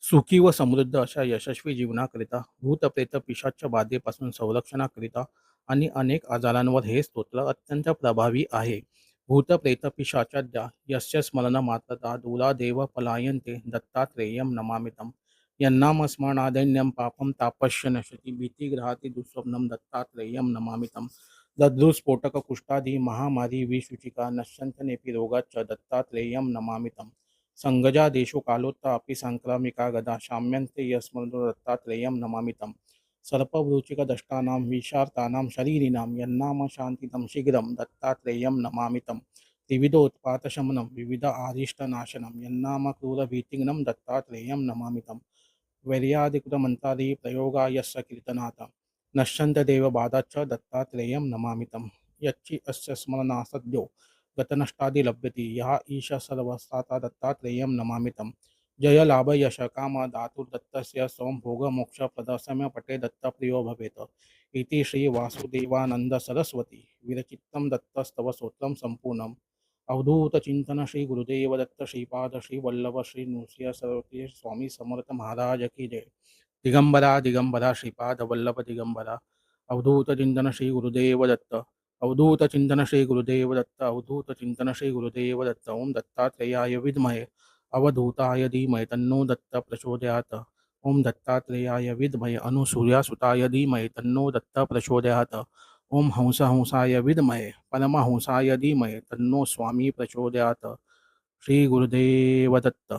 सुखी व समृद्ध अशा यशस्वी जीवनाकरिता, भूत-प्रेत पिशाच्य बाधेपासून संरक्षणाकरिता आणि अनेक आजारांवर हे स्तोत्र अत्यंत प्रभावी आहे. भूत-प्रेत पिशाचाद्या यस्य स्मरणमात्रतः दूरादेव पलायन्ते दत्तात्रेयं नमामितं. यन्नामस्मरणादन्यं पापं तापस्य नश्यति भीतिग्रहाति दुःस्वप्नं दत्तात्रेयं नमामितं. दद्रुस्फोटककुष्ठादि महामारी विषूचिका नश्यन्त्यनेऽपि रोगाच्च दत्तात्रेयं नमामितं. संगजादेशो कालोत्तापि सांक्रामिका गदा शाम्यन्ते यस्मतो दत्तात्रेयं नमामितं. सर्पवृश्चिकदष्टानां विषार्तानां शरीरिणां यन्नाम शान्तिदं शीघ्रं दत्तात्रेयं नमामितं. त्रिविधोत्पातशमनं विविध आरिष्टनाशनं यन्नाम क्रूरभीतिघ्नं दत्तात्रेयं नमामितं. वैर्यादिकृतमन्त्रादि प्रयोगा यस्य कीर्तनात् नश्यन्तदेवबाधाच्च दत्तात्रेयं नमामितं. यच्चि अस्य स्मरणासद्यो गतनष्टादि लभ्यते यः ईश सर्वसाता दत्तात्रेयं नमामितं. जय लाभ यश काम धातुर्दत्तस्य स्वं भोगमोक्ष प्रदर्शम्य पटे दत्तप्रियो भवेत्. इति श्री वासुदेवानंद सरस्वती विरचितं दत्तस्तव स्तोत्रं संपूर्णम्. अवधूत चिंतन श्री गुरुदेव दत्त श्रीपाद श्री वल्लभ श्री नृसिंह सरस्वती स्वामी समर्थ महाराज की जय. दिगंबरा दिगंबरा श्रीपाद वल्लभ दिगंबरा. अवधूत चिंतन श्री गुरुदेव दत्त. अवधूत चिंतन श्री गुरुदेव दत्त. अवधूत चिंतन श्री गुरुदेव दत्त. ओम दत्तात्रेयाय विद्महे अवधूताय धीमहि तन्नो दत्त प्रचोदयात्. ओम दत्तात्रेयाय विद्महे अनुसूर्यासुताय धीमहि तन्नो दत्त प्रचोदयात्. ओम हंसाय विद्महे परमहंसाय धीमहि तन्नो स्वामी प्रचोदयात्. श्री गुरुदेव दत्त.